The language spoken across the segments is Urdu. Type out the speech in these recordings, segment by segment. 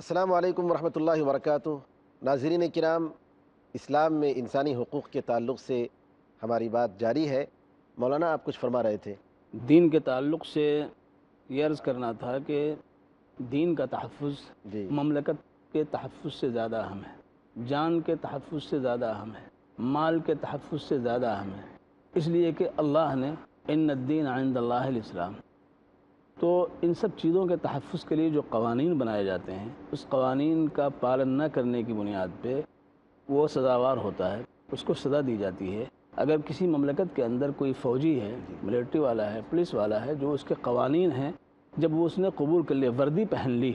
السلام علیکم ورحمۃ اللہ وبرکاتہ۔ ناظرین کرام، اسلام میں انسانی حقوق کے تعلق سے ہماری بات جاری ہے۔ مولانا آپ کچھ فرما رہے تھے۔ دین کے تعلق سے یہ عرض کرنا تھا کہ دین کا تحفظ جی مملکت کے تحفظ سے زیادہ اہم ہے، جان کے تحفظ سے زیادہ اہم ہے، مال کے تحفظ سے زیادہ اہم ہے، اس لیے کہ اللہ نے ان الدین عند اللہ الاسلام، تو ان سب چیزوں کے تحفظ کے لیے جو قوانین بنائے جاتے ہیں اس قوانین کا پالن نہ کرنے کی بنیاد پہ وہ سزاوار ہوتا ہے، اس کو سزا دی جاتی ہے۔ اگر کسی مملکت کے اندر کوئی فوجی ہے، ملٹری والا ہے، پولیس والا ہے، جو اس کے قوانین ہیں، جب وہ اس نے قبول کر لیا، وردی پہن لی،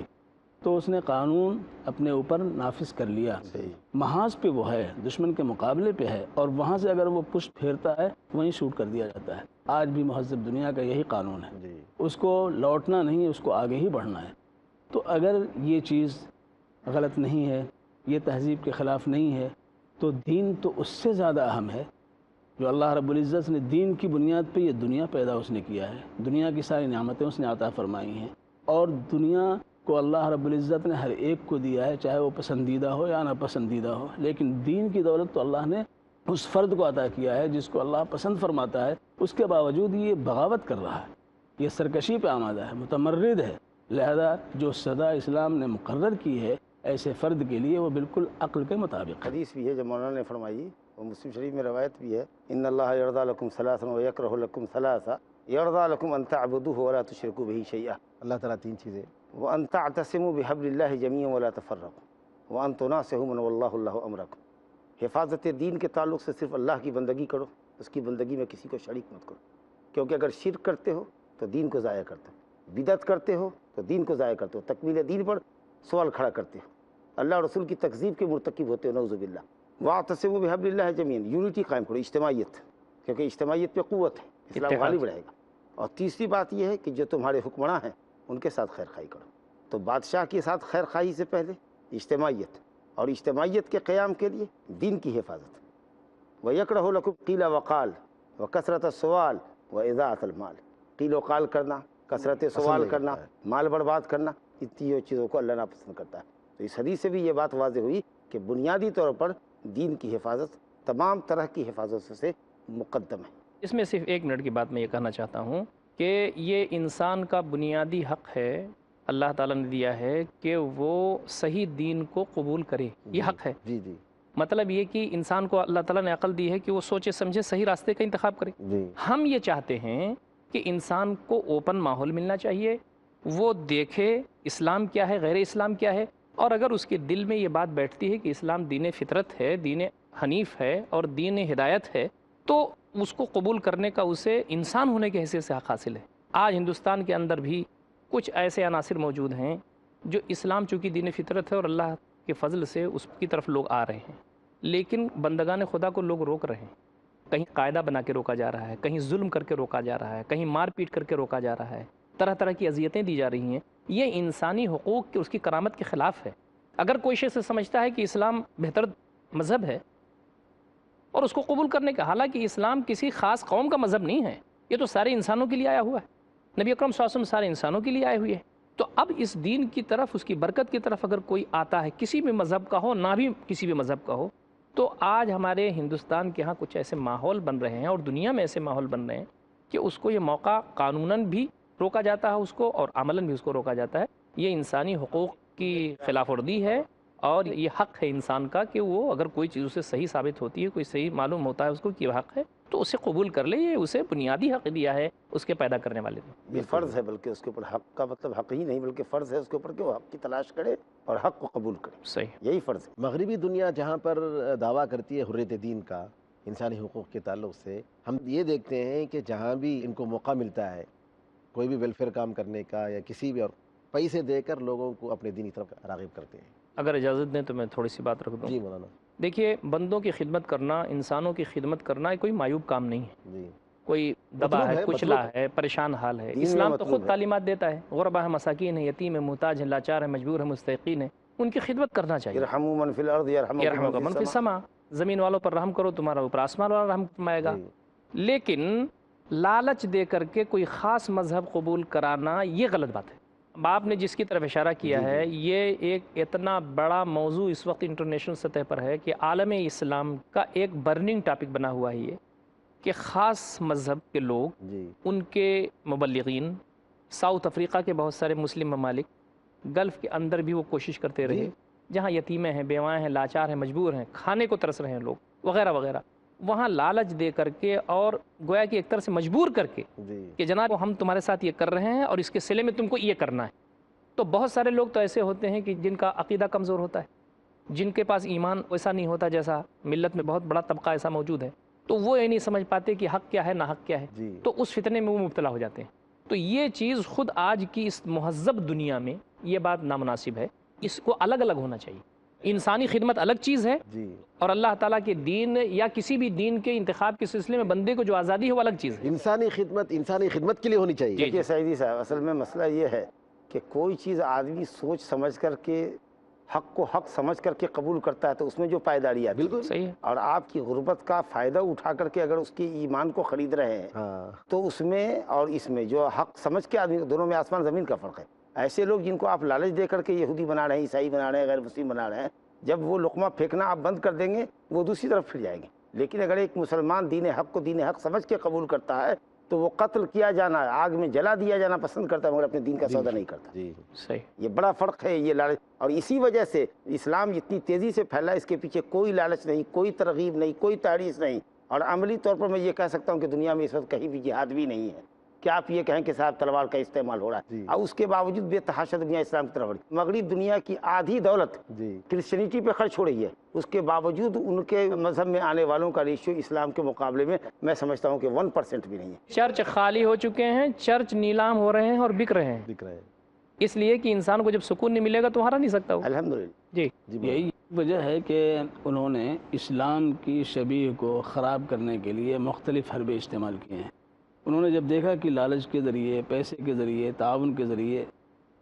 تو اس نے قانون اپنے اوپر نافذ کر لیا، صحیح۔ محاذ پہ وہ ہے، دشمن کے مقابلے پہ ہے، اور وہاں سے اگر وہ پشت پھیرتا ہے وہیں شوٹ کر دیا جاتا ہے۔ آج بھی مہذب دنیا کا یہی قانون ہے، جی اس کو لوٹنا نہیں، اس کو آگے ہی بڑھنا ہے۔ تو اگر یہ چیز غلط نہیں ہے، یہ تہذیب کے خلاف نہیں ہے، تو دین تو اس سے زیادہ اہم ہے۔ جو اللہ رب العزت نے دین کی بنیاد پہ یہ دنیا پیدا اس نے کیا ہے، دنیا کی ساری نعمتیں اس نے عطا فرمائی ہیں، اور دنیا کو اللہ رب العزت نے ہر ایک کو دیا ہے، چاہے وہ پسندیدہ ہو یا ناپسندیدہ ہو، لیکن دین کی دولت تو اللہ نے اس فرد کو عطا کیا ہے جس کو اللہ پسند فرماتا ہے۔ اس کے باوجود یہ بغاوت کر رہا ہے، یہ سرکشی پہ آمادہ ہے، متمرد ہے، لہذا جو سزا اسلام نے مقرر کی ہے ایسے فرد کے لیے وہ بالکل عقل کے مطابق ہے۔ حدیث بھی ہے جو مولانا نے فرمائی، وہ مسلم شریف میں روایت بھی ہے، ان اللہ یرضی لکم ثلاثا ویکرہ لکم ثلاثا، یرضی لکم ان تعبدوہ ولا تشرکوا بہ شیئا، اللہ تعالیٰ تین چیزیں، وان تعتصموا بحبل اللہ جميعا ولا تفرقوا، وان تناصحوا من واللہ اللہ امرکم۔ حفاظت دین کے تعلق سے صرف اللہ کی بندگی کرو، اس کی بندگی میں کسی کو شریک مت کرو، کیونکہ اگر شرک کرتے ہو تو دین کو ضائع کرتے ہو، بدعت کرتے ہو تو دین کو ضائع کرتے ہو، تکمیل دین پر سوال کھڑا کرتے ہو، اللہ اور رسول کی تکذیب کے مرتکب ہوتے ہو، نعوذ باللہ۔ واعتصموا بحبل اللہ جميعا، یونٹی قائم کرو، اجتماعیت، کیونکہ اجتماعیت پہ قوت ہے، اسلام غالب رہے گا۔ اور تیسری بات یہ ہے کہ جو تمہارے حکمراں ہیں ان کے ساتھ خیر خواہی کرو، تو بادشاہ کے ساتھ خیر خواہی سے پہلے اجتماعیت، اور اجتماعیت کے قیام کے لیے دین کی حفاظت۔ وَيَكْرَهُ لَكُمْ قِيلَ وَقَالَ وَكَثْرَةَ السُّؤَالِ وَإِضَاعَةَ الْمَالِ، قیل و قال کرنا، کثرت سوال نہیں کرنا، کرتا ہے۔ مال برباد کرنا، اتنی چیزوں کو اللہ ناپسند کرتا ہے۔ تو اس حدیث سے بھی یہ بات واضح ہوئی کہ بنیادی طور پر دین کی حفاظت تمام طرح کی حفاظت سے مقدم ہے۔ اس میں صرف ایک منٹ کی بات میں یہ کہنا چاہتا ہوں کہ یہ انسان کا بنیادی حق ہے، اللہ تعالیٰ نے دیا ہے کہ وہ صحیح دین کو قبول کرے، یہ حق ہے۔ جی جی مطلب یہ کہ انسان کو اللہ تعالیٰ نے عقل دی ہے کہ وہ سوچے سمجھے صحیح راستے کا انتخاب کرے۔ جی ہم یہ چاہتے ہیں کہ انسان کو اوپن ماحول ملنا چاہیے، وہ دیکھے اسلام کیا ہے، غیر اسلام کیا ہے، اور اگر اس کے دل میں یہ بات بیٹھتی ہے کہ اسلام دین فطرت ہے، دین حنیف ہے اور دین ہدایت ہے، تو اس کو قبول کرنے کا اسے انسان ہونے کی حیثیت سے حق حاصل ہے۔ آج ہندوستان کے اندر بھی کچھ ایسے عناصر موجود ہیں جو اسلام چونکہ دین فطرت ہے اور اللہ کے فضل سے اس کی طرف لوگ آ رہے ہیں، لیکن بندگان خدا کو لوگ روک رہے ہیں، کہیں قاعدہ بنا کے روکا جا رہا ہے، کہیں ظلم کر کے روکا جا رہا ہے، کہیں مار پیٹ کر کے روکا جا رہا ہے، طرح طرح کی اذیتیں دی جا رہی ہیں۔ یہ انسانی حقوق کی، اس کی کرامت کے خلاف ہے۔ اگر کوئی شخص سمجھتا ہے کہ اسلام بہتر مذہب ہے اور اس کو قبول کرنے کا، حالانکہ اسلام کسی خاص قوم کا مذہب نہیں ہے، یہ تو سارے انسانوں کے لیے آیا ہوا ہے، نبی اکرم صلی اللہ علیہ وسلم سارے انسانوں کے لیے آئے ہوئے ہیں۔ تو اب اس دین کی طرف، اس کی برکت کی طرف اگر کوئی آتا ہے، کسی بھی مذہب کا ہو، نہ بھی کسی بھی مذہب کا ہو، تو آج ہمارے ہندوستان کے ہاں کچھ ایسے ماحول بن رہے ہیں اور دنیا میں ایسے ماحول بن رہے ہیں کہ اس کو یہ موقع قانوناً بھی روکا جاتا ہے اس کو، اور عملاً بھی اس کو روکا جاتا ہے۔ یہ انسانی حقوق کی خلاف ورزی ہے، اور یہ حق ہے انسان کا کہ وہ اگر کوئی چیز اسے صحیح ثابت ہوتی ہے، کوئی صحیح معلوم ہوتا ہے اس کو کہ یہ حق ہے، تو اسے قبول کر لے۔ یہ اسے بنیادی حق دیا ہے اس کے پیدا کرنے والے نے۔ یہ فرض ہے، بلکہ اس کے اوپر حق کا مطلب حق ہی نہیں بلکہ فرض ہے اس کے اوپر کہ وہ حق کی تلاش کرے اور حق کو قبول کرے، صحیح۔ یہی فرض ہے۔ مغربی دنیا جہاں پر دعویٰ کرتی ہے حریت دین کا انسانی حقوق کے تعلق سے، ہم یہ دیکھتے ہیں کہ جہاں بھی ان کو موقع ملتا ہے کوئی بھی ویلفیئر کام کرنے کا یا کسی بھی، اور پیسے دے کر لوگوں کو اپنے دینی طرف راغب کرتے ہیں۔ اگر اجازت دیں تو میں تھوڑی سی بات رکھ دوں۔ جی مولانا۔ دیکھیے، بندوں کی خدمت کرنا، انسانوں کی خدمت کرنا کوئی معیوب کام نہیں ہے، جی کوئی دبا مطلوب ہے، ہے، کچلا مطلوب ہے، پریشان حال ہے۔ دین میں اسلام تو مطلوب خود ہے۔ تعلیمات دیتا ہے، غربا ہے، مساکین ہے، یتیم ہے، محتاج ہے، لاچار ہے، مجبور ہے، مستحقین ہے، ان کی خدمت کرنا چاہیے۔ ارحموا من فی الارض یرحمکم من فی السماء، زمین والوں پر رحم کرو، تمہارا اوپر آسمان والا رحم فرمائے گا۔ جی لیکن لالچ دے کر کے کوئی خاص مذہب قبول کرانا یہ غلط بات ہے۔ آپ نے جس کی طرف اشارہ کیا ہے یہ ایک اتنا بڑا موضوع اس وقت انٹرنیشنل سطح پر ہے کہ عالم اسلام کا ایک برننگ ٹاپک بنا ہوا ہے یہ، کہ خاص مذہب کے لوگ، ان کے مبلغین، ساؤتھ افریقہ کے بہت سارے مسلم ممالک، گلف کے اندر بھی وہ کوشش کرتے رہے، جہاں یتیمیں ہیں، بیوائیں ہیں، لاچار ہیں، مجبور ہیں، کھانے کو ترس رہے ہیں لوگ وغیرہ وغیرہ، وہاں لالچ دے کر کے اور گویا کہ ایک طرح سے مجبور کر کے کہ جناب ہم تمہارے ساتھ یہ کر رہے ہیں اور اس کے صلے میں تم کو یہ کرنا ہے۔ تو بہت سارے لوگ تو ایسے ہوتے ہیں کہ جن کا عقیدہ کمزور ہوتا ہے، جن کے پاس ایمان ویسا نہیں ہوتا، جیسا ملت میں بہت بڑا طبقہ ایسا موجود ہے، تو وہ یہ نہیں سمجھ پاتے کہ حق کیا ہے نہ حق کیا ہے، تو اس فتنے میں وہ مبتلا ہو جاتے ہیں۔ تو یہ چیز خود آج کی اس مہذب دنیا میں یہ بات نامناسب ہے، اس کو الگ الگ ہونا چاہیے۔ انسانی خدمت الگ چیز ہے، اور اللہ تعالیٰ کے دین یا کسی بھی دین کے انتخاب کے سلسلے میں بندے کو جو آزادی ہے وہ الگ چیز ہے۔ انسانی خدمت کے لیے ہونی چاہیے۔ دیکھیے سعیدی صاحب، اصل میں مسئلہ یہ ہے کہ کوئی چیز آدمی سوچ سمجھ کر کے حق کو حق سمجھ کر کے قبول کرتا ہے تو اس میں جو پائیداری آتی ہے، بالکل صحیح ہے، اور آپ کی غربت کا فائدہ اٹھا کر کے اگر اس کے ایمان کو خرید رہے ہیں تو اس میں اور اس میں جو حق سمجھ کے آدمی، دونوں میں آسمان زمین کا فرق ہے۔ ایسے لوگ جن کو آپ لالچ دے کر کے یہودی بنا رہے ہیں، عیسائی بنا رہے ہیں، غیر مسلم بنا رہے ہیں، جب وہ لقمہ پھینکنا آپ بند کر دیں گے وہ دوسری طرف پھر جائیں گے۔ لیکن اگر ایک مسلمان دین حق کو دین حق سمجھ کے قبول کرتا ہے تو وہ قتل کیا جانا، آگ میں جلا دیا جانا پسند کرتا ہے، مگر اپنے دین کا سودا نہیں کرتا۔ صحیح، یہ بڑا فرق ہے یہ لالچ، اور اسی وجہ سے اسلام اتنی تیزی سے پھیلا، اس کے پیچھے کوئی لالچ نہیں، کوئی ترغیب نہیں، کوئی تحریض نہیں۔ اور عملی طور پر میں یہ کہہ سکتا ہوں کہ دنیا میں اس وقت کہیں بھی جہاد بھی نہیں ہے کہ آپ یہ کہیں کہ صاحب تلوار کا استعمال ہو رہا ہے، اور اس کے باوجود بے تحاشا دنیا اسلام کی طرف بڑھی۔ مغرب دنیا کی آدھی دولت کرسچینٹی پہ خرچ ہو رہی ہے، اس کے باوجود ان کے مذہب میں آنے والوں کا ریشیو اسلام کے مقابلے میں سمجھتا ہوں کہ 1% بھی نہیں ہے۔ چرچ خالی ہو چکے ہیں، چرچ نیلام ہو رہے ہیں اور بک رہے ہیں، اس لیے کہ انسان کو جب سکون نہیں ملے گا تو ہرا نہیں سکتا وہ۔ الحمدللہ جی، یہی وجہ ہے کہ انہوں نے اسلام کی شبیہ کو خراب کرنے کے لیے مختلف حربے استعمال کیے ہیں۔ انہوں نے جب دیکھا کہ لالچ کے ذریعے، پیسے کے ذریعے، تعاون کے ذریعے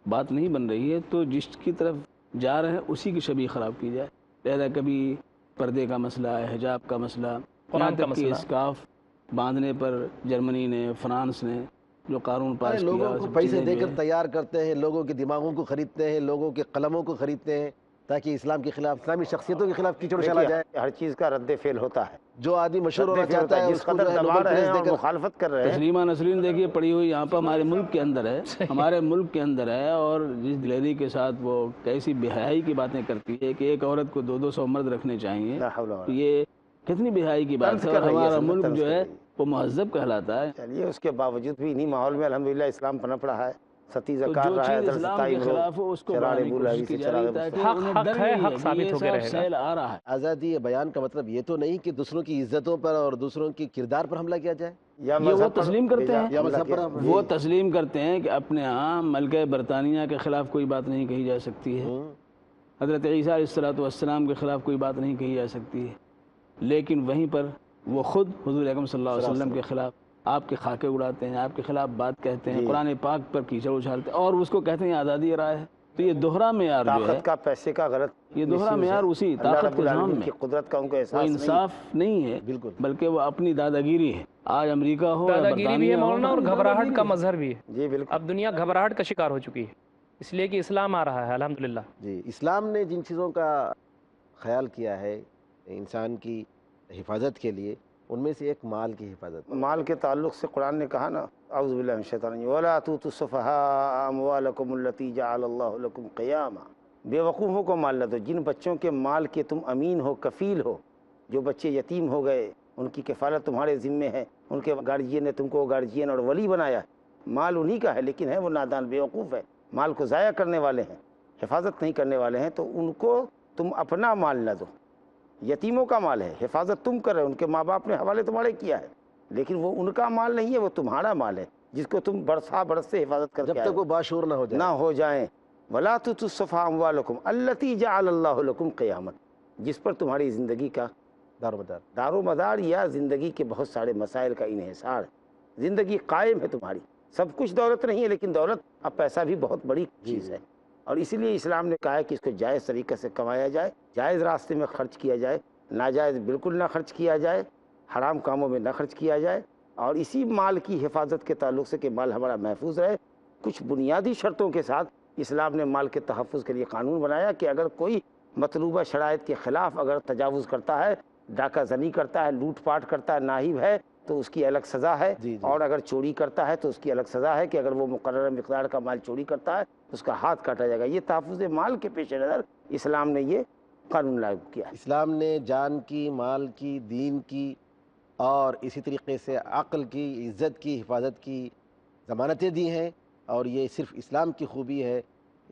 بات نہیں بن رہی ہے تو جس کی طرف جا رہے ہیں اسی کی شبیہ خراب کی جائے۔ لہذا کبھی پردے کا مسئلہ ہے، حجاب کا مسئلہ، قرآن کا مسئلہ، اسکارف باندھنے پر جرمنی نے، فرانس نے جو قانون پاس کیا، لوگوں کو پیسے دے کر تیار کرتے ہیں، لوگوں کے دماغوں کو خریدتے ہیں، لوگوں کے قلموں کو خریدتے ہیں تاکہ اسلام کے خلاف، اسلامی شخصیتوں کے خلاف کیچڑ چلا جائے۔ ہر چیز کا رد فعل ہوتا ہے، جو آدمی مشہور ہونا چاہتا ہے جس قدر دبا رہے ہیں اور مخالفت کر رہے ہیں۔ تسلیمہ نسرین دیکھیے پڑی ہوئی یہاں پر ہمارے ملک کے اندر ہے، ہمارے ملک کے اندر ہے، اور جس دلیری کے ساتھ وہ کیسی بے حیائی کی باتیں کرتی ہے کہ ایک عورت کو 200 مرد رکھنے چاہیے، یہ کتنی بے حیائی کی بات ہے۔ اور ہمارا ملک جو ہے وہ مہذب کہلاتا ہے۔ چلیے اس کے باوجود بھی انہی ماحول میں الحمدللہ اسلام پنپ رہا ہے، ستی تو زکات جو رہا ہے، چیز اسلام کے خلاف ہو اس کو بڑھانے کی کوشش کی جا رہی ہے تاکہ انہیں حق ڈر ہے، نہیں حق ثابت کہ ہو کے یہ رہے سب گا۔ سیل آ رہا ہے۔ آزادی بیان کا مطلب یہ تو نہیں کہ دوسروں کی عزتوں پر اور دوسروں کی کردار پر حملہ کیا جائے، یا یہ وہ مذہب پر تسلیم کرتے ہیں، یا مذہب پر وہ تسلیم کرتے ہیں کہ اپنے ہاں ملکہ برطانیہ کے خلاف کوئی بات نہیں کہی جا سکتی ہے، حضرت عیسیٰ علیہ السلام کے خلاف کوئی بات نہیں کہی جا سکتی ہے، لیکن وہیں پر وہ خود حضور اکرم صلی اللہ علیہ وسلم کے خلاف آپ کے خاکے اڑاتے ہیں، آپ کے خلاف بات کہتے ہیں، قرآن پاک پر کیچڑ اچھالتے ہیں، اور اس کو کہتے ہیں آزادی رائے ہے۔ تو یہ دوہرا معیار جو ہے، طاقت کا، پیسے کا غلط، یہ دوہرا معیار اسی طاقت کے ضامن میں، کی قدرت کا ان کو وہ احساس انصاف نہیں ہے، بالکل، بلکہ وہ اپنی دادا گیری ہے۔ آج امریکہ ہو یا دادا گیری بھی ہے برطانیہ ہو، مولانا، اور گھبراہٹ کا مظہر بھی ہے۔ جی بالکل، اب دنیا گھبراہٹ کا شکار ہو چکی ہے، اس لیے کہ اسلام آ رہا ہے الحمدللہ۔ جی اسلام نے جن چیزوں کا خیال کیا ہے انسان کی حفاظت کے لیے، ان میں سے ایک مال کی حفاظت۔ مال کے تعلق سے قرآن نے کہا نا، اعوذ باللہ من الشیطان الرجیم، وَلَا تُؤْتُوا السُّفَهَاءَ أَمْوَالَكُمُ الَّتِي جَعَلَ اللَّهُ لَكُمْ قِيَامًا۔ بے وقوفوں کو مال نہ دو، جن بچوں کے مال کے تم امین ہو، کفیل ہو، جو بچے یتیم ہو گئے ان کی کفالت تمہارے ذمے ہے، ان کے گارجین نے تم کو گارجین اور ولی بنایا، مال انہی کا ہے، لیکن ہے وہ نادان، بے وقوف ہے، مال کو ضائع کرنے والے ہیں، حفاظت نہیں کرنے والے ہیں، تو ان کو تم اپنا مال نہ دو۔ یتیموں کا مال ہے، حفاظت تم کر رہے ہو، ان کے ماں باپ نے حوالے تمہارے کیا ہے، لیکن وہ ان کا مال نہیں ہے، وہ تمہارا مال ہے جس کو تم برسا برس سے حفاظت کر جب کے آئے تک وہ باشعور نہ ہو جائے، نہ ہو جائیں۔ وَلَا تُؤْتُوا السُّفَهَاءَ أَمْوَالَكُمْ الَّتِي جَعَلَ اللَّهُ لَكُمْ قِيَامًا، جس پر تمہاری زندگی کا دار و مدار یا زندگی کے بہت سارے مسائل کا انحصار، زندگی قائم ہے تمہاری، سب کچھ دولت نہیں ہے، لیکن دولت، اب پیسہ بھی بہت بڑی چیز ہے، اور اسی لیے اسلام نے کہا ہے کہ اس کو جائز طریقے سے کمایا جائے، جائز راستے میں خرچ کیا جائے، ناجائز بالکل نہ خرچ کیا جائے، حرام کاموں میں نہ خرچ کیا جائے، اور اسی مال کی حفاظت کے تعلق سے کہ مال ہمارا محفوظ رہے، کچھ بنیادی شرطوں کے ساتھ اسلام نے مال کے تحفظ کے لیے قانون بنایا کہ اگر کوئی مطلوبہ شرائط کے خلاف اگر تجاوز کرتا ہے، ڈاکہ زنی کرتا ہے، لوٹ پاٹ کرتا ہے، ناہب ہے، تو اس کی الگ سزا ہے، اور اگر چوری کرتا ہے تو اس کی الگ سزا ہے کہ اگر وہ مقررہ مقدار کا مال چوری کرتا ہے تو اس کا ہاتھ کاٹا جائے گا۔ یہ تحفظ مال کے پیش نظر اسلام نے یہ قانون لاگو کیا ہے۔ اسلام نے جان کی، مال کی، دین کی اور اسی طریقے سے عقل کی، عزت کی حفاظت کی ضمانتیں دی ہیں، اور یہ صرف اسلام کی خوبی ہے،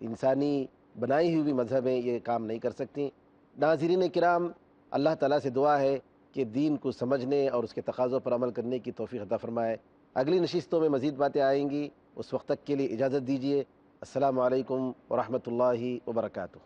انسانی بنائی ہوئی بھی مذہبیں یہ کام نہیں کر سکتی۔ ناظرین کرام، اللہ تعالیٰ سے دعا ہے کہ دین کو سمجھنے اور اس کے تقاضوں پر عمل کرنے کی توفیق عطا فرمائے۔ اگلی نشستوں میں مزید باتیں آئیں گی، اس وقت تک کے لیے اجازت دیجیے۔ السلام علیکم ورحمۃ اللہ وبرکاتہ۔